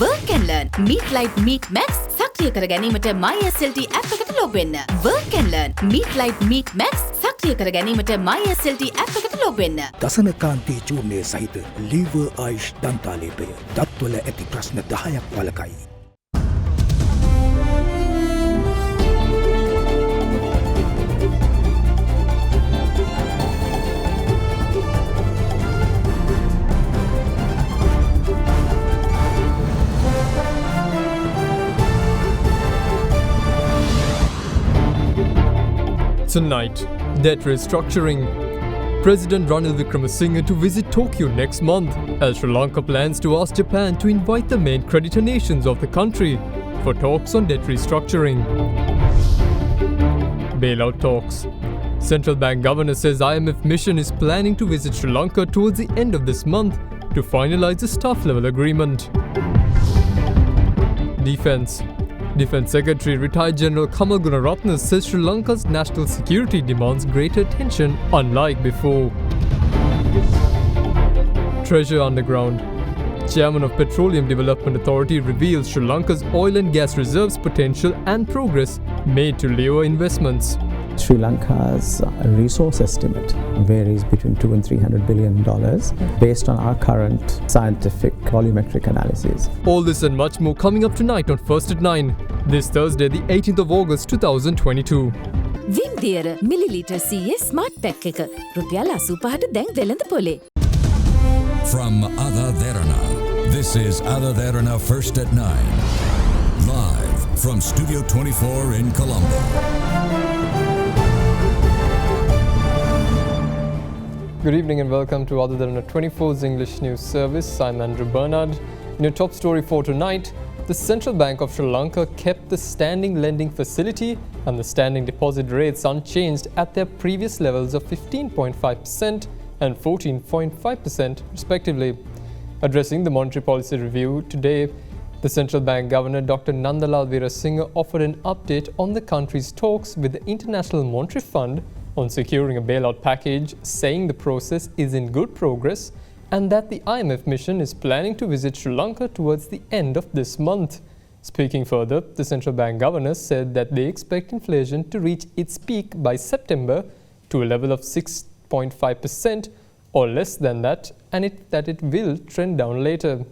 Work and learn. Meet Light Meet Max. සක්‍රිය කර ගැනීමට MySLT app එකට log වෙන්න. Work and learn. Meet Light Meet Max. සක්‍රිය කර ගැනීමට MySLT app එකට log වෙන්න. දසනකාන්තී චූර්ණය සහිත ලීවර් ආයුෂ් දන්තාලේපය දත්වල ඇති ප්‍රශ්න 10ක් වළකයි. Tonight, debt restructuring. President Ranil Wickremesinghe to visit Tokyo next month, as Sri Lanka plans to ask Japan to invite the main creditor nations of the country for talks on debt restructuring. Bailout talks. Central Bank governor says IMF mission is planning to visit Sri Lanka towards the end of this month to finalize the staff level agreement. Defense. Defence Secretary retired General Kamal Gunaratne says Sri Lanka's national security demands greater attention unlike before. Treasure underground. Chairman of Petroleum Development Authority reveals Sri Lanka's oil and gas reserves potential and progress made to lure investments. Sri Lanka's resource estimate varies between $200 and $300 billion based on our current scientific volumetric analysis. All this and much more coming up tonight on First at 9, this Thursday, the 18th of August 2022. Vim Deara milliliter CA Smart Pack එක රුපියල් 85ට දැන් වෙළඳ පොලේ. From AdaDerana, this is AdaDerana First at 9. Live from Studio 24 in Colombo. Good evening and welcome to AdaDerana 24's English News Service. I'm Andrew Bernard. In your top story for tonight, the Central Bank of Sri Lanka kept the standing lending facility and the standing deposit rates unchanged at their previous levels of 15.5% and 14.5% respectively. Addressing the monetary policy review today, the Central Bank Governor Dr. Nandalal Veerasinghe offered an update on the country's talks with the International Monetary Fund on securing a bailout package, saying the process is in good progress and that the IMF mission is planning to visit Sri Lanka towards the end of this month. Speaking further, the central bank governor said that they expect inflation to reach its peak by September to a level of 6.5% or less than that, and that it will trend down later.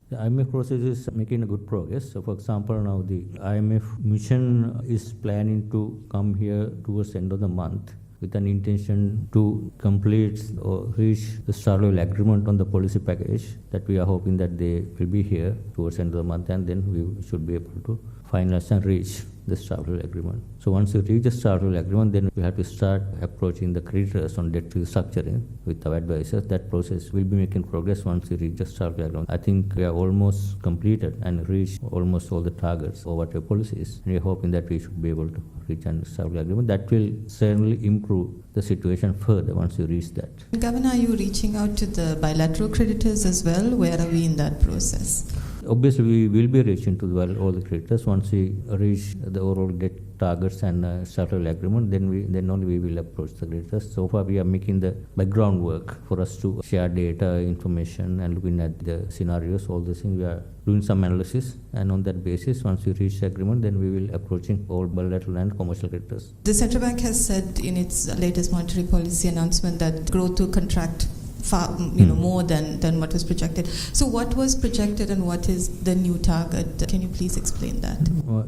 The IMF process is making a good progress. So for example, now the IMF mission is planning to come here towards the end of the month with an intention to complete or reach the start level agreement on the policy package that we are hoping that they will be here towards the end of the month, and then we should be able to finalize and reach the start level agreement. So once we reach the start level agreement, then we have to start approaching the creditors on debt restructuring with our advisors. That process will be making progress once we reach the start level agreement. I think we are almost completed and reached almost all the targets or whatever policies. And we are hoping that we should be able to reach a start level agreement. That will certainly improve the situation further once we reach that. Governor, are you reaching out to the bilateral creditors as well? Where are we in that process? Obviously, we will be reaching to all the creditors once we reach the overall debt targets and start level agreement. Then only we will approach the creditors. So far, we are making the background work for us to share data, information, and looking at the scenarios. All these things we are doing some analysis, and on that basis, once we reach the agreement, then we will approaching all bilateral and commercial creditors. The central bank has said in its latest monetary policy announcement that growth will contract far, more than what was projected. So what was projected and what is the new target? Can you please explain that?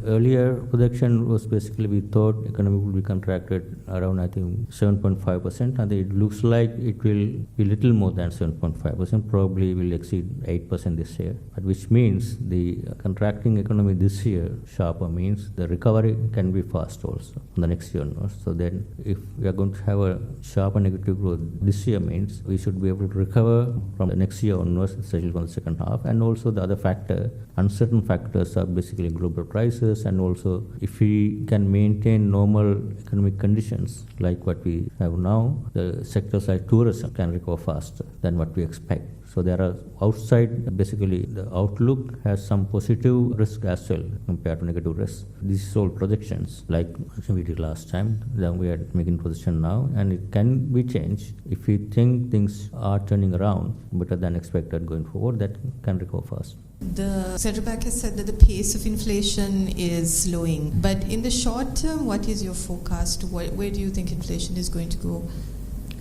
Earlier projection was basically we thought economy would be contracted around 7.5%, and it looks like it will be little more than 7.5%, probably will exceed 8% this year. But which means the contracting economy this year sharper means the recovery can be fast also the next year. So then if we are going to have a sharper negative growth this year means we should be able to recover from the next year onwards, especially from the second half. And also the other factor, uncertain factors are basically global prices, and also if we can maintain normal economic conditions like what we have now, the sectors like tourism can recover faster than what we expect. So there are outside, basically the outlook has some positive risk as well compared to negative risk. These is all projections like we did last time, then we are making position now, and it can be changed. If we think things are turning around better than expected going forward, that can recover fast. The central bank has said that the pace of inflation is slowing. But in the short term, what is your forecast? Where do you think inflation is going to go?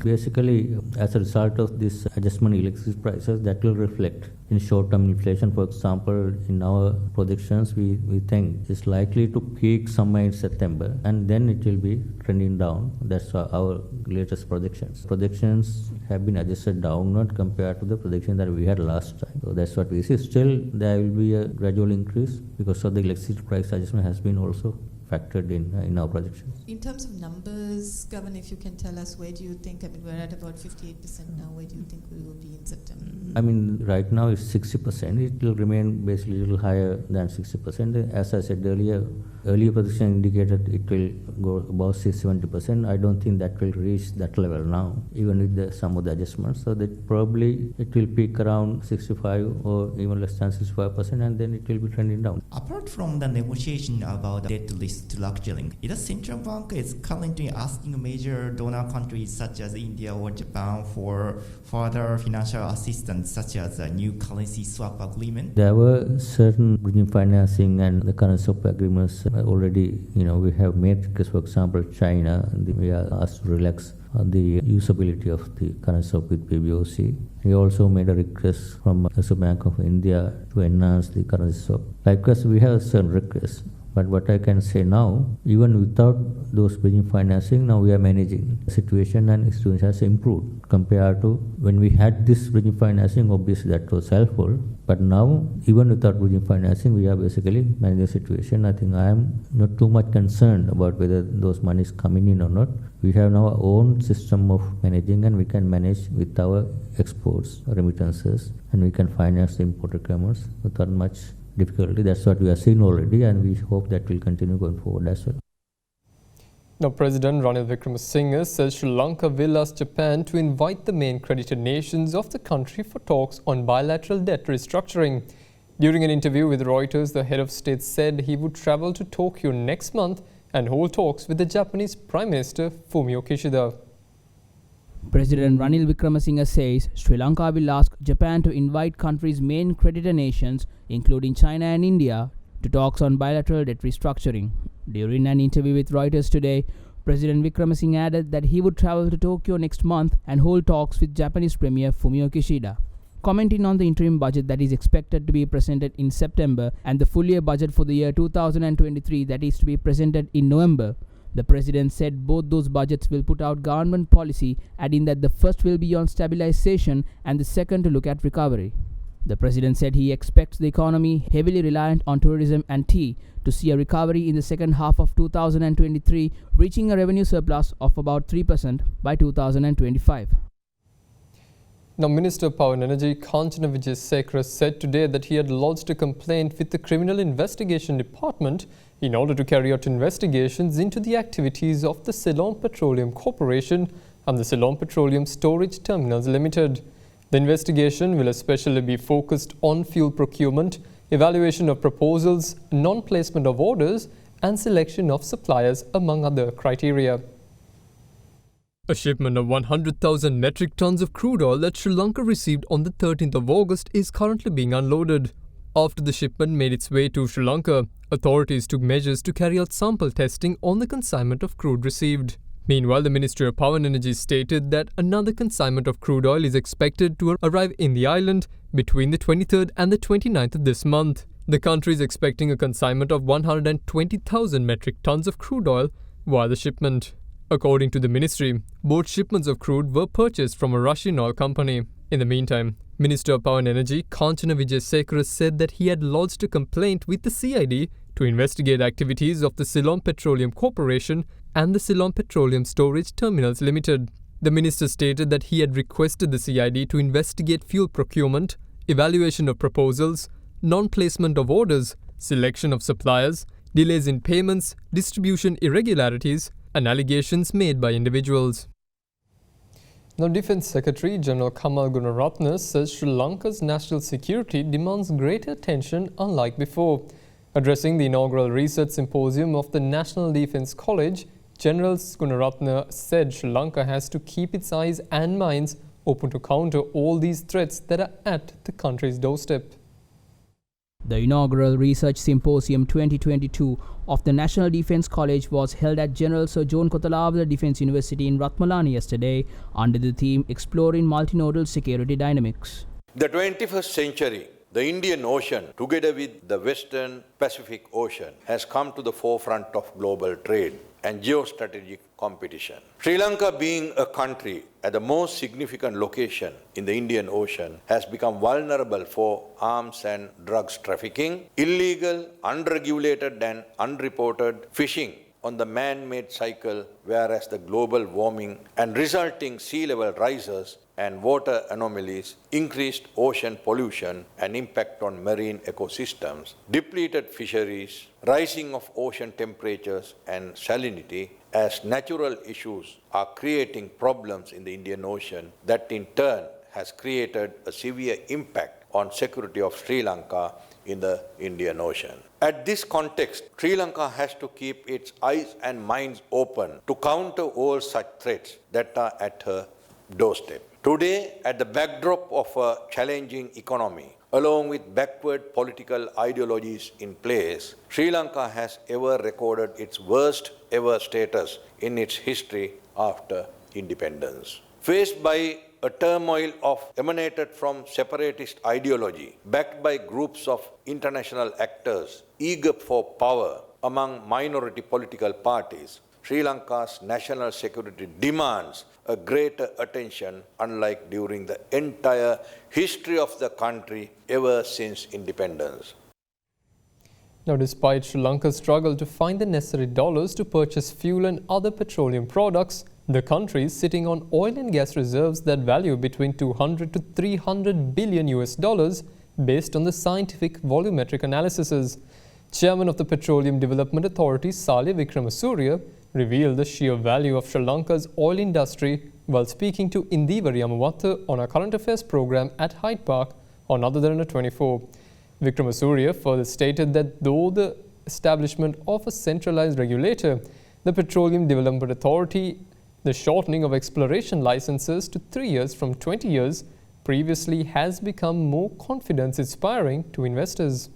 Basically, as a result of this adjustment in electricity prices, that will reflect in short-term inflation. For example, in our projections, we think it's likely to peak somewhere in September, and then it will be trending down. That's our latest projections. Projections have been adjusted downward compared to the projection that we had last time. So that's what we see. Still, there will be a gradual increase because of the electricity price adjustment has been also factored in our projections. In terms of numbers, Governor, if you can tell us, where do you think, I mean, we're at about 58% now, where do you think we will be in September? I mean, right now it's 60%. It will remain basically a little higher than 60%. As I said earlier projection indicated it will go above 70%. I don't think that will reach that level now, even with some of the adjustments. So that probably it will peak around 65 or even less than 65%, and then it will be trending down. Apart from the negotiation about debt restructuring, the central bank is currently asking major donor countries such as India or Japan for further financial assistance, such as a new currency swap agreement. There were certain bridging financing and the currency swap agreements already, we have made, because for example, China, we are asked to relax the usability of the currency swap with PBOC. We also made a request from the Reserve Bank of India to enhance the currency swap. Likewise, we have certain requests. But what I can say now, even without those bridging financing, now we are managing the situation, and the situation has improved compared to when we had this bridging financing. Obviously, that was helpful. But now, even without bridging financing, we are basically managing the situation. I think I am not too much concerned about whether those monies coming in or not. We have now our own system of managing, and we can manage with our exports, remittances, and we can finance the import requirements without much difficulty. That's what we are seeing already, and we hope that will continue going forward as well. Now, President Ranil Wickremesinghe says Sri Lanka will ask Japan to invite the main creditor nations of the country for talks on bilateral debt restructuring. During an interview with Reuters, the head of state said he would travel to Tokyo next month and hold talks with the Japanese Prime Minister Fumio Kishida. President Ranil Wickremesinghe says Sri Lanka will ask Japan to invite country's main creditor nations, including China and India, to talks on bilateral debt restructuring. During an interview with Reuters today, President Wickremesinghe added that he would travel to Tokyo next month and hold talks with Japanese Premier Fumio Kishida. Commenting on the interim budget that is expected to be presented in September and the full-year budget for the year 2023 that is to be presented in November, the President said both those budgets will put out government policy, adding that the first will be on stabilization and the second to look at recovery. The President said he expects the economy, heavily reliant on tourism and tea, to see a recovery in the second half of 2023, reaching a revenue surplus of about 3% by 2025. Now, Minister of Power and Energy Kanchana Wijesekara said today that he had lodged a complaint with the Criminal Investigation Department in order to carry out investigations into the activities of the Ceylon Petroleum Corporation and the Ceylon Petroleum Storage Terminals Limited. The investigation will especially be focused on fuel procurement, evaluation of proposals, non-placement of orders, and selection of suppliers, among other criteria. A shipment of 100,000 metric tons of crude oil that Sri Lanka received on the 13th of August is currently being unloaded. After the shipment made its way to Sri Lanka, authorities took measures to carry out sample testing on the consignment of crude received. Meanwhile, the Ministry of Power and Energy stated that another consignment of crude oil is expected to arrive in the island between the 23rd and the 29th of this month. The country is expecting a consignment of 120,000 metric tons of crude oil via the shipment. According to the ministry, both shipments of crude were purchased from a Russian oil company. In the meantime, Minister of Power and Energy Kanchana Wijesekara said that he had lodged a complaint with the CID to investigate activities of the Ceylon Petroleum Corporation and the Ceylon Petroleum Storage Terminals Limited. The minister stated that he had requested the CID to investigate fuel procurement, evaluation of proposals, non-placement of orders, selection of suppliers, delays in payments, distribution irregularities, and allegations made by individuals. Now, Defence Secretary General Kamal Gunaratne says Sri Lanka's national security demands greater attention unlike before. Addressing the inaugural research symposium of the National Defence College, General Gunaratne said Sri Lanka has to keep its eyes and minds open to counter all these threats that are at the country's doorstep. The inaugural Research Symposium 2022 of the National Defence College was held at General Sir John Kotalawala Defence University in Ratmalani yesterday under the theme Exploring Multinodal Security Dynamics. The 21st century, the Indian Ocean, together with the Western Pacific Ocean, has come to the forefront of global trade and geostrategic competition. Sri Lanka, being a country at the most significant location in the Indian Ocean, has become vulnerable for arms and drugs trafficking, illegal, unregulated and unreported fishing on the man-made cycle, whereas the global warming and resulting sea level rises and water anomalies, increased ocean pollution and impact on marine ecosystems, depleted fisheries, rising of ocean temperatures and salinity as natural issues are creating problems in the Indian Ocean that in turn has created a severe impact on security of Sri Lanka in the Indian Ocean. At this context, Sri Lanka has to keep its eyes and minds open to counter all such threats that are at her doorstep. Today, at the backdrop of a challenging economy, along with backward political ideologies in place, Sri Lanka has ever recorded its worst ever status in its history after independence. Faced by a turmoil emanated from separatist ideology, backed by groups of international actors eager for power among minority political parties, Sri Lanka's national security demands a greater attention, unlike during the entire history of the country ever since independence. Now, despite Sri Lanka's struggle to find the necessary dollars to purchase fuel and other petroleum products, the country is sitting on oil and gas reserves that value between 200 to 300 billion US dollars based on the scientific volumetric analyses. Chairman of the Petroleum Development Authority, Salya Wickramasuriya, revealed the sheer value of Sri Lanka's oil industry while speaking to Indiva Yamawatha on our current affairs program at Hyde Park on AdaDerana 24. Wickramasuriya further stated that though the establishment of a centralized regulator, the Petroleum Development Authority, the shortening of exploration licenses to 3 years from 20 years previously has become more confidence-inspiring to investors.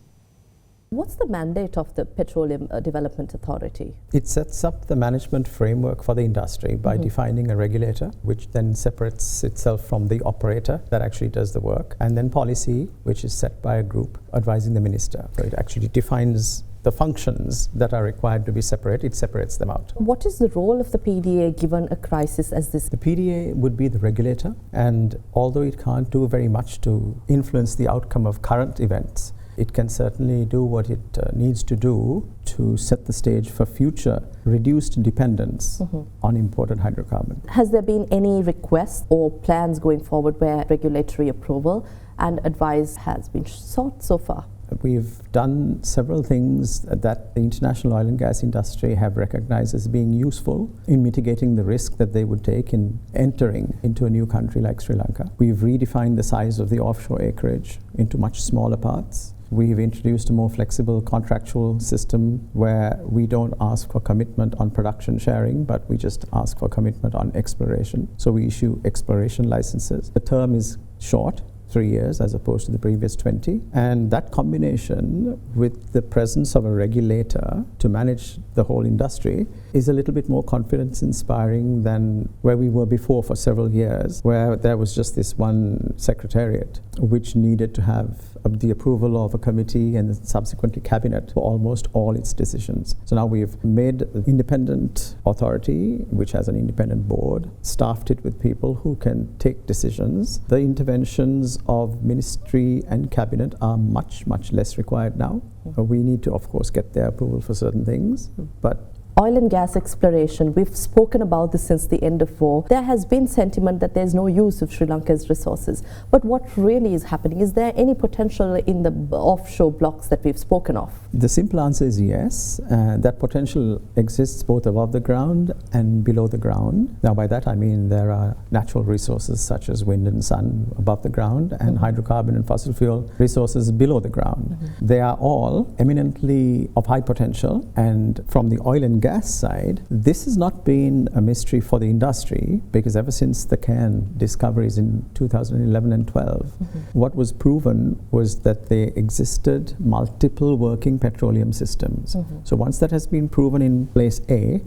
What's the mandate of the Petroleum Development Authority? It sets up the management framework for the industry by defining a regulator, which then separates itself from the operator that actually does the work, and then policy, which is set by a group advising the minister. So it actually defines the functions that are required to be separate, it separates them out. What is the role of the PDA given a crisis as this? The PDA would be the regulator, and although it can't do very much to influence the outcome of current events, it can certainly do what it needs to do to set the stage for future reduced dependence on imported hydrocarbon. Has there been any requests or plans going forward where regulatory approval and advice has been sought so far? We've done several things that the international oil and gas industry have recognized as being useful in mitigating the risk that they would take in entering into a new country like Sri Lanka. We've redefined the size of the offshore acreage into much smaller parts. We've introduced a more flexible contractual system where we don't ask for commitment on production sharing, but we just ask for commitment on exploration. So we issue exploration licenses. The term is short, 3 years as opposed to the previous 20. And that combination with the presence of a regulator to manage the whole industry is a little bit more confidence inspiring than where we were before for several years, where there was just this one secretariat which needed to have the approval of a committee and subsequently cabinet for almost all its decisions. So now we've made an independent authority which has an independent board, staffed it with people who can take decisions. The interventions of ministry and cabinet are much, much less required now. We need to, of course, get their approval for certain things, but oil and gas exploration, we've spoken about this since the end of war. There has been sentiment that there's no use of Sri Lanka's resources. But what really is happening? Is there any potential in the offshore blocks that we've spoken of? The simple answer is yes. That potential exists both above the ground and below the ground. Now by that I mean there are natural resources such as wind and sun above the ground and hydrocarbon and fossil fuel resources below the ground. They are all eminently of high potential, and from the oil and gas side, this has not been a mystery for the industry, because ever since the Cairn discoveries in 2011 and 12, what was proven was that there existed multiple working petroleum systems. So once that has been proven in place A,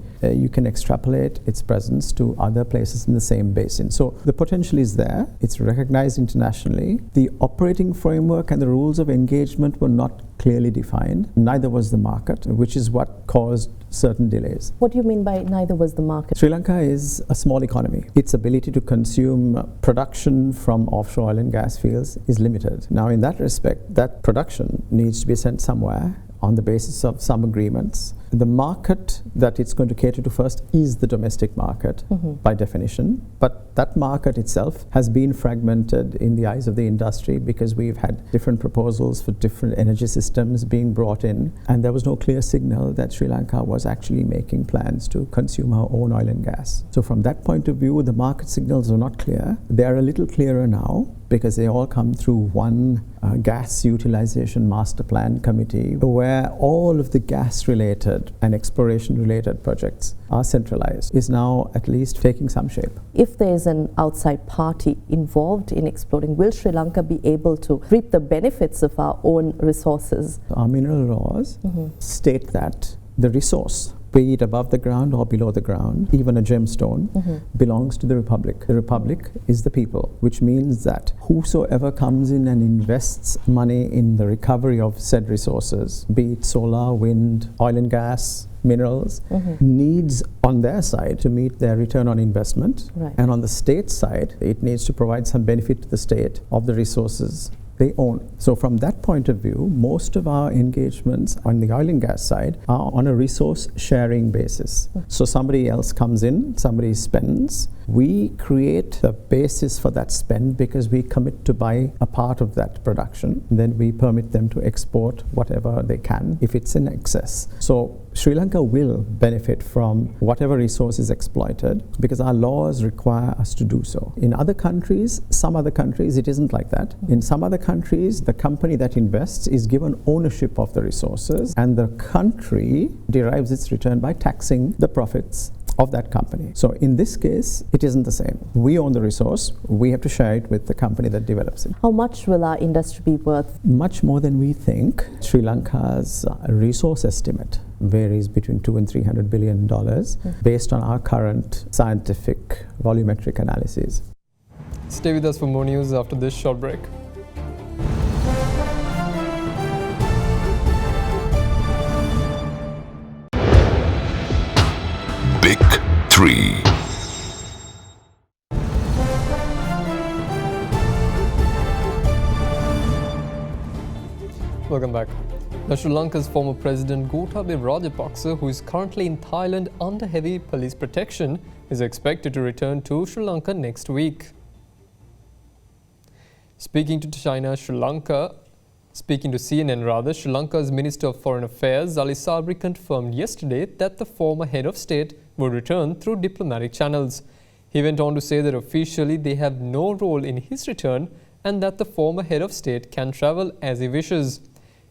you can extrapolate its presence to other places in the same basin. So the potential is there. It's recognized internationally. The operating framework and the rules of engagement were not clearly defined. Neither was the market, which is what caused certain delays. What do you mean by neither was the market? Sri Lanka is a small economy. Its ability to consume production from offshore oil and gas fields is limited. Now, in that respect, that production needs to be sent somewhere on the basis of some agreements. The market that it's going to cater to first is the domestic market by definition, but that market itself has been fragmented in the eyes of the industry because we've had different proposals for different energy systems being brought in, and there was no clear signal that Sri Lanka was actually making plans to consume our own oil and gas. So from that point of view, the market signals are not clear. They are a little clearer now because they all come through one gas utilization master plan committee, where all of the gas-related and exploration-related projects are centralized, is now at least taking some shape. If there is an outside party involved in exploring, will Sri Lanka be able to reap the benefits of our own resources? Our mineral laws state that the resource, be it above the ground or below the ground, even a gemstone, belongs to the Republic. The Republic is the people, which means that whosoever comes in and invests money in the recovery of said resources, be it solar, wind, oil and gas, minerals, needs on their side to meet their return on investment. And on the state side, it needs to provide some benefit to the state of the resources they own. So from that point of view, most of our engagements on the oil and gas side are on a resource sharing basis. So somebody else comes in, somebody spends, we create the basis for that spend because we commit to buy a part of that production. Then we permit them to export whatever they can if it's in excess. So Sri Lanka will benefit from whatever resource is exploited because our laws require us to do so. In other countries, some other countries, it isn't like that. In some other countries, the company that invests is given ownership of the resources, and the country derives its return by taxing the profits of that company. So in this case, it isn't the same. We own the resource, we have to share it with the company that develops it. How much will our industry be worth? Much more than we think. Sri Lanka's resource estimate varies between $200 and $300 billion based on our current scientific volumetric analysis. Stay with us for more news after this short break. Big 3. Welcome back. Now, Sri Lanka's former president Gotabaya Rajapaksa, who is currently in Thailand under heavy police protection, is expected to return to Sri Lanka next week. Speaking to CNN, Sri Lanka's Minister of Foreign Affairs, Ali Sabri, confirmed yesterday that the former head of state will return through diplomatic channels. He went on to say that officially they have no role in his return and that the former head of state can travel as he wishes.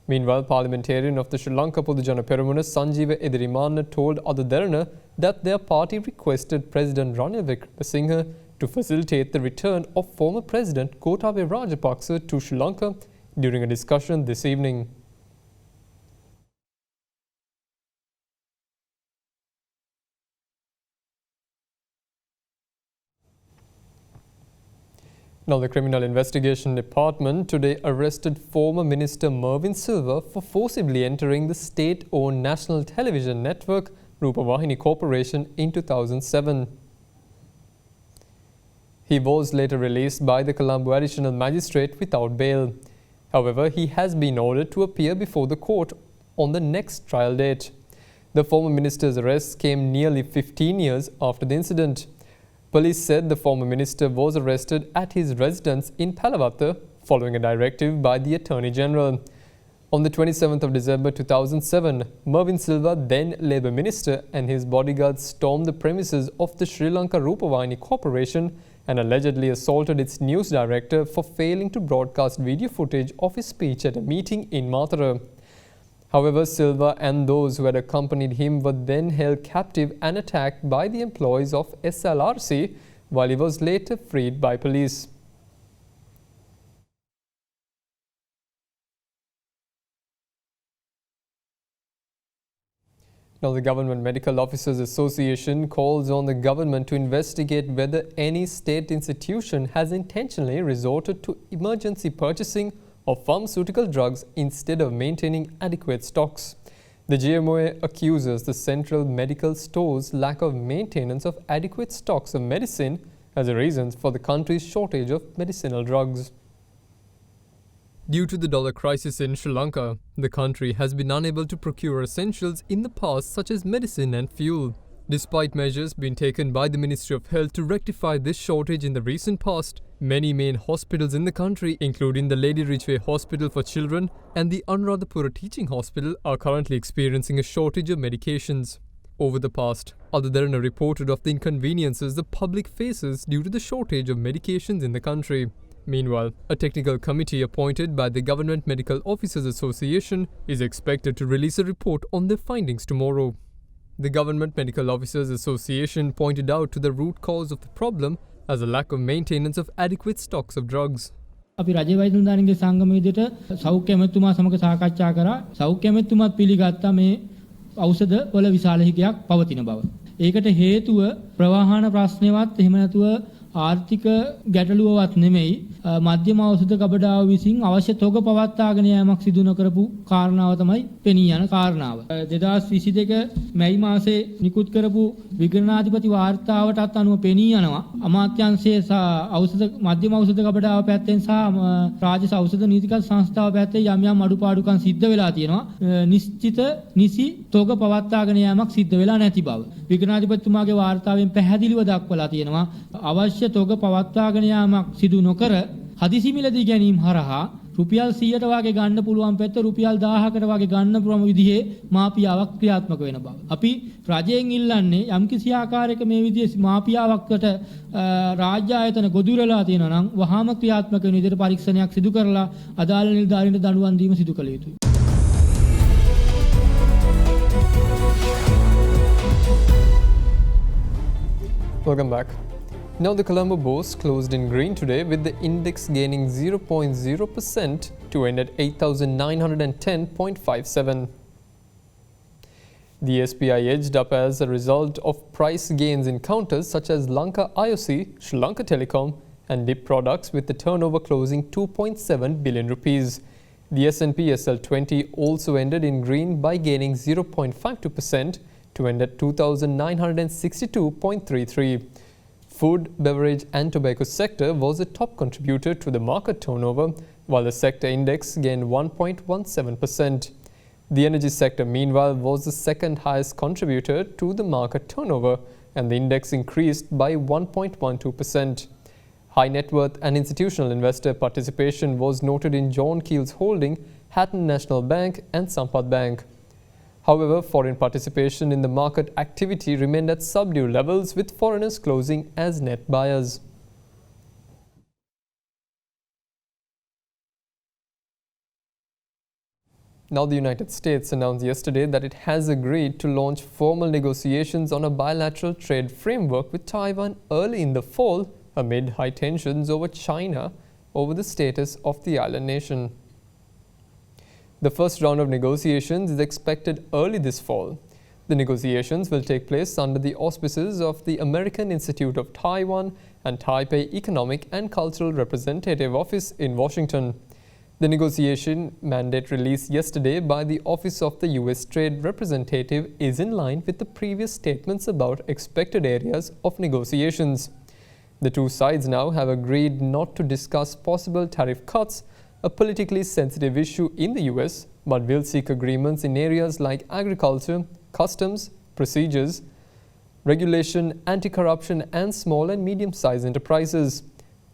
Meanwhile, parliamentarian of the Sri Lanka Podujana Peramuna, Sanjeewa Edirimana, told AdaDerana that their party requested President Ranil Wickremesinghe to facilitate the return of former President Gotabaya Rajapaksa to Sri Lanka during a discussion this evening. Now, the Criminal Investigation Department today arrested former Minister Mervyn Silva for forcibly entering the state-owned national television network Rupavahini Corporation in 2007. He was later released by the Colombo Additional Magistrate without bail. However, he has been ordered to appear before the court on the next trial date. The former minister's arrest came nearly 15 years after the incident. Police said the former minister was arrested at his residence in Palavatta following a directive by the Attorney General. On the 27th of December 2007, Mervyn Silva, then Labour Minister, and his bodyguards stormed the premises of the Sri Lanka Rupavahini Corporation and allegedly assaulted its news director for failing to broadcast video footage of his speech at a meeting in Mathura. However, Silva and those who had accompanied him were then held captive and attacked by the employees of SLRC, while he was later freed by police. Now, the Government Medical Officers Association calls on the government to investigate whether any state institution has intentionally resorted to emergency purchasing of pharmaceutical drugs instead of maintaining adequate stocks. The GMOA accuses the central medical store's lack of maintenance of adequate stocks of medicine as a reason for the country's shortage of medicinal drugs. Due to the dollar crisis in Sri Lanka, the country has been unable to procure essentials in the past such as medicine and fuel. Despite measures being taken by the Ministry of Health to rectify this shortage in the recent past, many main hospitals in the country, including the Lady Ridgeway Hospital for Children and the Anuradhapura Teaching Hospital, are currently experiencing a shortage of medications. Over the past, AdaDerana reported of the inconveniences the public faces due to the shortage of medications in the country. Meanwhile, a technical committee appointed by the Government Medical Officers Association is expected to release a report on their findings tomorrow. The Government Medical Officers Association pointed out to the root cause of the problem as a lack of maintenance of adequate stocks of drugs. අපි රජ වෛද්‍ය නිලධාරීන්ගේ සංගමයේ විදිහට සෞඛ්‍ය ඇමතුමා සමග සාකච්ඡා කරා. සෞඛ්‍ය ඇමතුමාත් පිළිගත්තා මේ ඖෂධ වල විශාල හිගයක් පවතින බව. ඒකට හේතුව ප්‍රවාහන ප්‍රශ්නේවත් එහෙම නැතුව ආර්ථික ගැටලුවවත් නෙමෙයි මධ්‍යම ඖෂධ ගබඩාව විසින් අවශ්‍ය තොග පවත්වාගෙන යාමක් සිදු නොකරපු කාරණාව තමයි පෙනී යන කාරණාව. 2022 මැයි මාසයේ නිකුත් කරපු විගණනාධිපති වාර්තාවටත් අනුව පෙනී යනවා අමාත්‍යාංශයේ ඖෂධ මධ්‍යම ඖෂධ ගබඩාව පැත්තෙන් සහ රාජ්‍ය ඖෂධ නීතිගත සංස්ථාව පැත්තේ යම් යම් අඩුපාඩුකම් සිද්ධ වෙලා තියෙනවා. නිශ්චිත නිසි තොග පවත්වාගෙන යාමක් සිද්ධ වෙලා නැති බව. විගණනාධිපතිතුමාගේ වාර්තාවෙන් පැහැදිලිව දක්වලා තියෙනවා. අවශ්‍ය තොග පවත්වාගෙන යාමක් සිදු නොකර හදිසි මිලදී ගැනීම හරහා රුපියල් 100ට වගේ ගන්න පුළුවන් පැත්ත රුපියල් 1000කට වගේ ගන්න පුළුවන් විදිහේ මාපියාවක් ක්‍රියාත්මක වෙන බව. අපි රජයෙන් ඉල්ලන්නේ යම්කිසි ආකාරයක මේ විදිහේ මාපියාවක්කට රාජ්‍ය ආයතන ගොදුරලා තියෙනවා නම් වහාම ක්‍රියාත්මක වෙන විදිහට පරීක්ෂණයක් සිදු කරලා අදාළ නිලධාරීන්ට දඬුවම් දීම සිදු කළ යුතුයි. Welcome back. Now the Colombo Bourse closed in green today with the index gaining 0.0% to end at 8,910.57. The SPI edged up as a result of price gains in counters such as Lanka IOC, Sri Lanka Telecom and DIP products with the turnover closing 2.7 billion rupees. The S&P SL20 also ended in green by gaining 0.52% to end at 2,962.33. Food, beverage and tobacco sector was the top contributor to the market turnover, while the sector index gained 1.17%. The energy sector, meanwhile, was the second highest contributor to the market turnover, and the index increased by 1.12%. High net worth and institutional investor participation was noted in John Keel's Holding, Hatton National Bank and Sampath Bank. However, foreign participation in the market activity remained at subdued levels, with foreigners closing as net buyers. Now, the United States announced yesterday that it has agreed to launch formal negotiations on a bilateral trade framework with Taiwan early in the fall, amid high tensions over China over the status of the island nation. The first round of negotiations is expected early this fall. The negotiations will take place under the auspices of the American Institute of Taiwan and Taipei Economic and Cultural Representative Office in Washington. The negotiation mandate released yesterday by the Office of the U.S. Trade Representative is in line with the previous statements about expected areas of negotiations. The two sides now have agreed not to discuss possible tariff cuts, a politically sensitive issue in the US, but will seek agreements in areas like agriculture, customs, procedures, regulation, anti-corruption and small and medium-sized enterprises.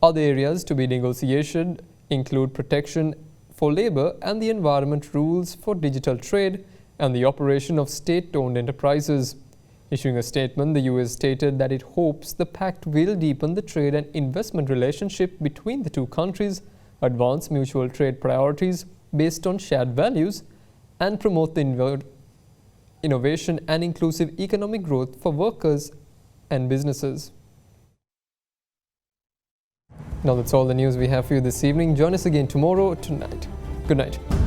Other areas to be negotiated include protection for labor and the environment rules for digital trade and the operation of state-owned enterprises. Issuing a statement, the US stated that it hopes the pact will deepen the trade and investment relationship between the two countries, advance mutual trade priorities based on shared values, and promote the innovation and inclusive economic growth for workers and businesses. Now that's all the news we have for you this evening. Join us again tomorrow tonight. Good night.